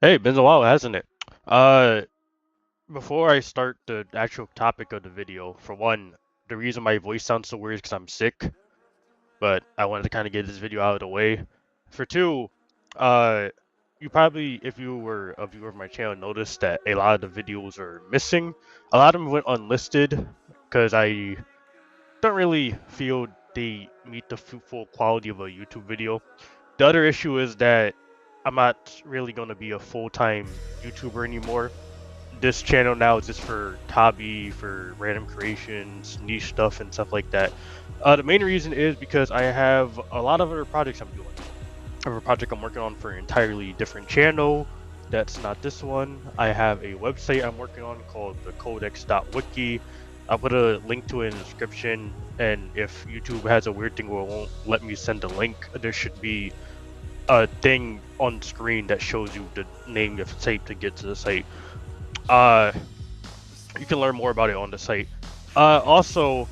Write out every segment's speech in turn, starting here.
Hey, been a while, hasn't it? Uh, Before I start the actual topic of the video, for one, the reason my voice sounds so weird is because I'm sick, but I wanted to kind of get this video out of the way. For two, uh, you probably, if you were a viewer of my channel, noticed that a lot of the videos are missing. A lot of them went unlisted because I don't really feel they meet the full quality of a YouTube video. The other issue is that I'm not really going to be a full-time YouTuber anymore. This channel now is just for hobby, for random creations, niche stuff, and stuff like that. The main reason is because I have a lot of other projects I'm doing. I have a project I'm working on for an entirely different channel. That's not this one. I have a website I'm working on called the Codex.Wiki. I'll put a link to it in the description, and if YouTube has a weird thing where it won't let me send a link, there should be a thing on screen that shows you the name of the site to get to the site. Uh, you can learn more about it on the site. Also,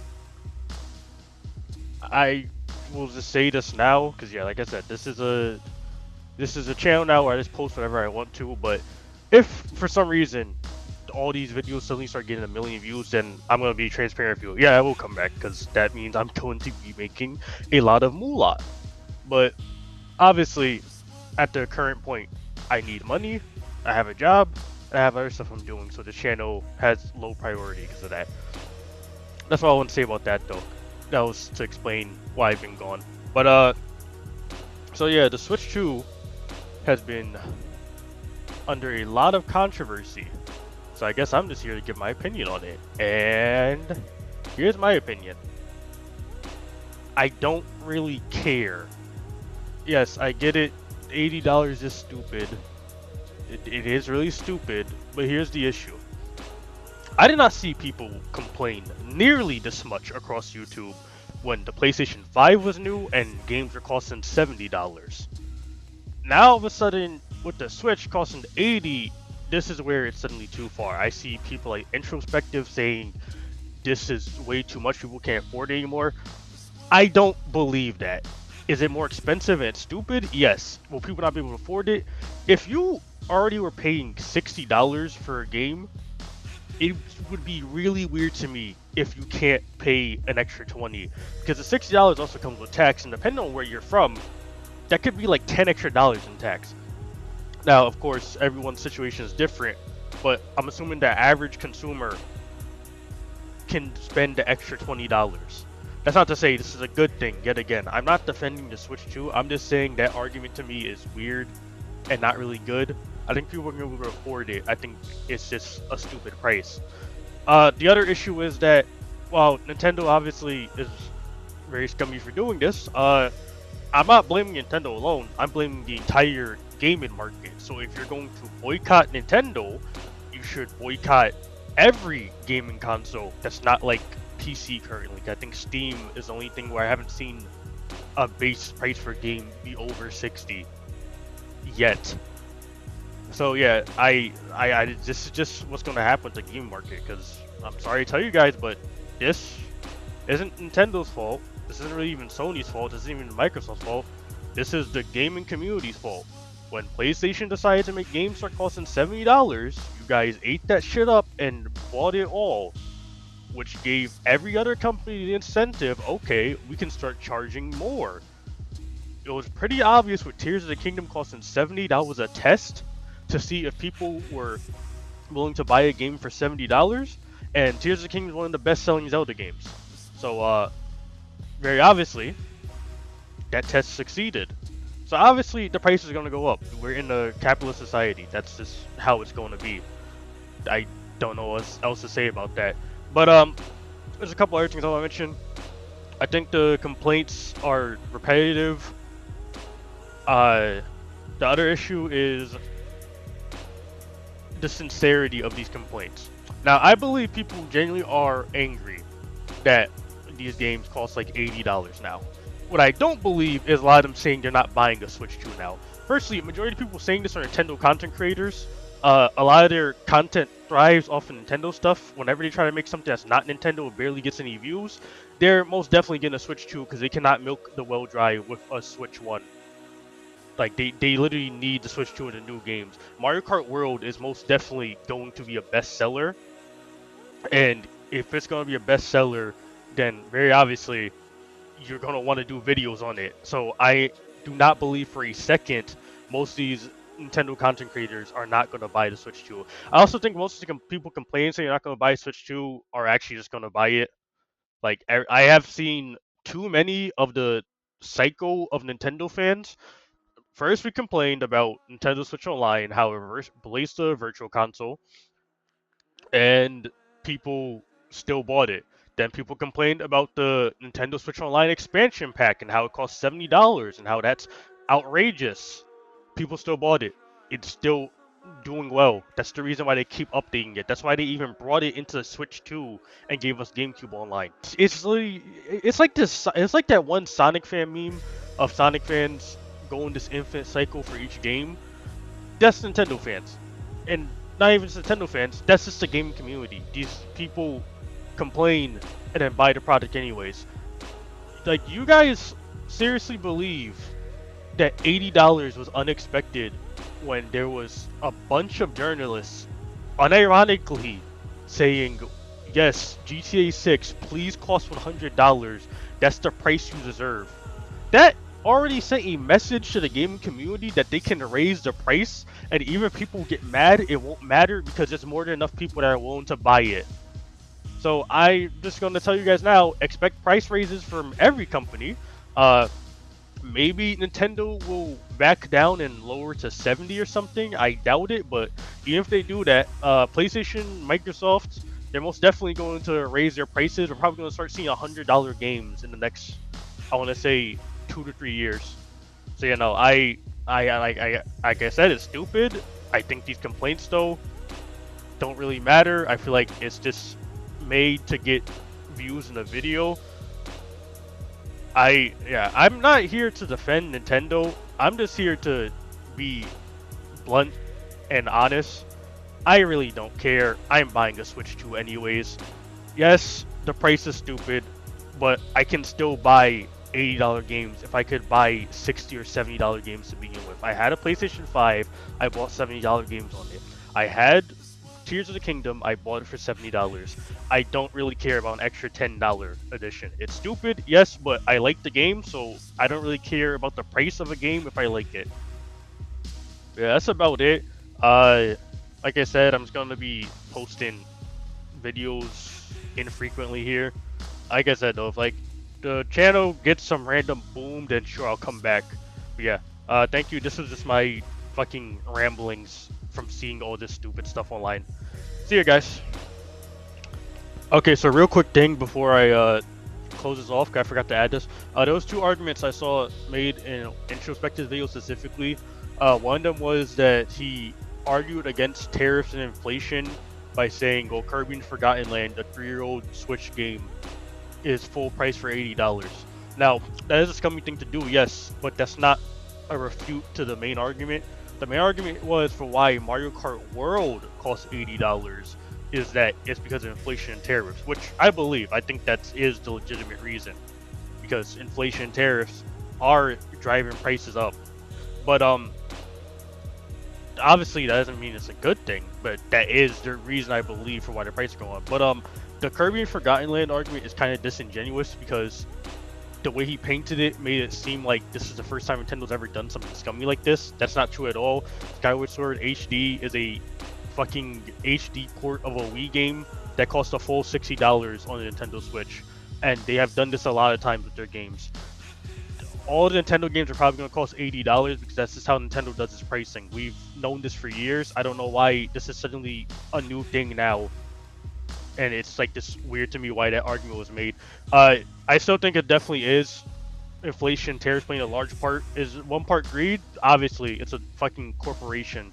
I will just say this now, because yeah, like I said, this is a channel now where I just post whatever I want to. But if for some reason all these videos suddenly start getting a million views, then I'm gonna be transparent with you. Yeah, I will come back because that means I'm going to be making a lot of moolah. But obviously, at the current point, I need money. I have a job. I have other stuff I'm doing, so the channel has low priority because of that. That's all I want to say about that, though. That was to explain why I've been gone. But so yeah, the Switch 2 has been under a lot of controversy. So I guess I'm just here to give my opinion on it. And here's my opinion. I don't really care. Yes, I get it. $80 is stupid. It is really stupid, but here's the issue. I did not see people complain nearly this much across YouTube when the PlayStation 5 was new and games were costing $70. Now all of a sudden, with the Switch costing 80, this is where it's suddenly too far. I see people like Introspective saying this is way too much, people can't afford it anymore. I don't believe that. Is it more expensive and stupid? Yes. Will people not be able to afford it? If you already were paying $60 for a game, it would be really weird to me if you can't pay an extra 20, because the $60 also comes with tax, and depending on where you're from, that could be like 10 extra dollars in tax. Now, of course, everyone's situation is different, but I'm assuming that average consumer can spend the extra $20. That's not to say this is a good thing. Yet again, I'm not defending the Switch 2. I'm just saying that argument to me is weird and not really good. I think people are going to be able to afford it. I think it's just a stupid price. The other issue is that while Nintendo obviously is very scummy for doing this, I'm not blaming Nintendo alone. I'm blaming the entire gaming market. So if you're going to boycott Nintendo, you should boycott every gaming console that's not like PC currently. I think Steam is the only thing where I haven't seen a base price for a game be over 60 yet. So yeah, this is just what's going to happen with the game market. Because I'm sorry to tell you guys, but this isn't Nintendo's fault. This isn't really even Sony's fault. This isn't even Microsoft's fault. This is the gaming community's fault. When PlayStation decided to make games start costing $70, you guys ate that shit up and bought it all, which gave every other company the incentive. Okay, we can start charging more. It was pretty obvious with Tears of the Kingdom costing 70. That was a test to see if people were willing to buy a game for $70. And Tears of the Kingdom is one of the best-selling Zelda games. So, very obviously, that test succeeded. So obviously, the price is going to go up. We're in a capitalist society. That's just how it's going to be. I don't know what else to say about that. But there's a couple other things I want to mention. I think the complaints are repetitive. The other issue is the sincerity of these complaints. Now, I believe people genuinely are angry that these games cost like $80 now. What I don't believe is a lot of them saying they're not buying a Switch 2 now. Firstly, a majority of people saying this are Nintendo content creators. A lot of their content thrives off of Nintendo stuff. Whenever they try to make something that's not Nintendo or barely gets any views, they're most definitely getting a Switch 2 because they cannot milk the well dry with a Switch 1. Like they literally need the Switch 2 in the new games. Mario Kart World is most definitely going to be a bestseller, and if it's going to be a bestseller, then very obviously you're going to want to do videos on it. So I do not believe for a second most of these Nintendo content creators are not going to buy the Switch 2. I also think most of the people complaining saying they're not going to buy Switch 2 are actually just going to buy it. Like I have seen too many of the cycle of Nintendo fans. First, we complained about Nintendo Switch Online, how it replaced the Virtual Console, and people still bought it. Then people complained about the Nintendo Switch Online expansion pack and how it cost $70 and how that's outrageous. People still bought it. It's still doing well. That's the reason why they keep updating it. That's why they even brought it into the Switch 2 and gave us GameCube Online. It's literally, it's like this. It's like that one Sonic fan meme of Sonic fans going this infinite cycle for each game. That's Nintendo fans, and not even just Nintendo fans. That's just the gaming community. These people complain and then buy the product anyways. Like, you guys seriously believe that $80 was unexpected when there was a bunch of journalists unironically saying, yes, GTA 6, please cost $100. That's the price you deserve. That already sent a message to the gaming community that they can raise the price, and even if people get mad, it won't matter because there's more than enough people that are willing to buy it. So I'm just going to tell you guys now, expect price raises from every company. Maybe Nintendo will back down and lower to 70 or something. I doubt it, but even if they do that, PlayStation, Microsoft, they're most definitely going to raise their prices. We're probably going to start seeing $100 games in the next, I want to say, 2 to 3 years. So you know, like I said, it's stupid. I think these complaints though don't really matter. I feel like it's just made to get views in a video. I'm not here to defend Nintendo. I'm just here to be blunt and honest. I really don't care. I'm buying a Switch 2 anyways. Yes, the price is stupid, but I can still buy $80 games if I could buy $60 or $70 games to begin with. I had a PlayStation 5, I bought $70 games on it. I had Tears of the Kingdom, I bought it for $70. I don't really care about an extra $10 edition. It's stupid, yes, but I like the game, so I don't really care about the price of a game if I like it. Yeah, that's about it. Like I said, I'm just gonna be posting videos infrequently here. Like I said though, if like the channel gets some random boom, then sure I'll come back. But yeah, thank you. This was just my fucking ramblings from seeing all this stupid stuff online. See you guys. Okay, so real quick thing before I close this off, 'cause I forgot to add this. There was two arguments I saw made in Introspective's video specifically. One of them was that he argued against tariffs and inflation by saying, "Oh, Kirby and Forgotten Land, a 3-year-old Switch game, is full price for $80." Now, that is a scummy thing to do, yes, but that's not a refute to the main argument. The main argument was for why Mario Kart World costs $80 is that it's because of inflation and tariffs, which I believe. I think that is the legitimate reason, because inflation and tariffs are driving prices up. But obviously that doesn't mean it's a good thing, but that is the reason I believe for why the price is going up. But the Kirby and Forgotten Land argument is kind of disingenuous because the way he painted it made it seem like this is the first time Nintendo's ever done something scummy like this. That's not true at all. Skyward Sword HD is a fucking HD port of a Wii game that costs a full $60 on the Nintendo Switch, and they have done this a lot of times with their games. All the Nintendo games are probably going to cost $80 because that's just how Nintendo does its pricing. We've known this for years. I don't know why this is suddenly a new thing now, and it's like this weird to me why that argument was made. I still think it definitely is inflation, tariffs playing a large part. Is one part greed? Obviously, it's a fucking corporation.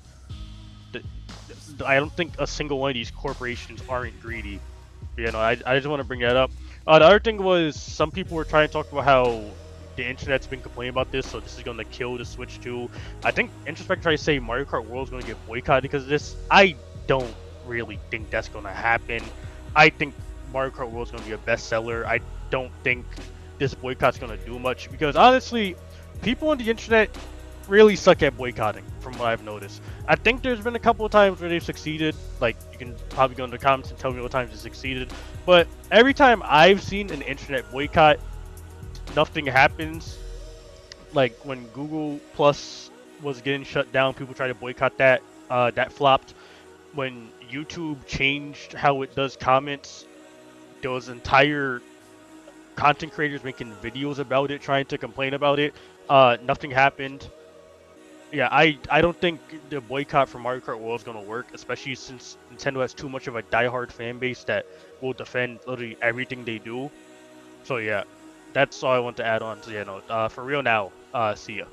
I don't think a single one of these corporations aren't greedy. But, you know, I just want to bring that up. The other thing was some people were trying to talk about how the internet's been complaining about this, so this is going to kill the Switch 2. I think Introspect tried to say Mario Kart World is going to get boycotted because of this. I don't really think that's going to happen. I think Mario Kart World is going to be a bestseller. I don't think this boycott's going to do much because honestly, people on the internet really suck at boycotting, from what I've noticed. I think there's been a couple of times where they've succeeded. Like, you can probably go in the comments and tell me what times they succeeded. But every time I've seen an internet boycott, nothing happens. Like when Google Plus was getting shut down, people tried to boycott that. That flopped. When YouTube changed how it does comments, there was entire content creators making videos about it, trying to complain about it. Nothing happened. Yeah, I don't think the boycott for Mario Kart World is gonna work, especially since Nintendo has too much of a diehard fan base that will defend literally everything they do. So yeah, that's all I want to add on. So yeah, no, for real now. See ya.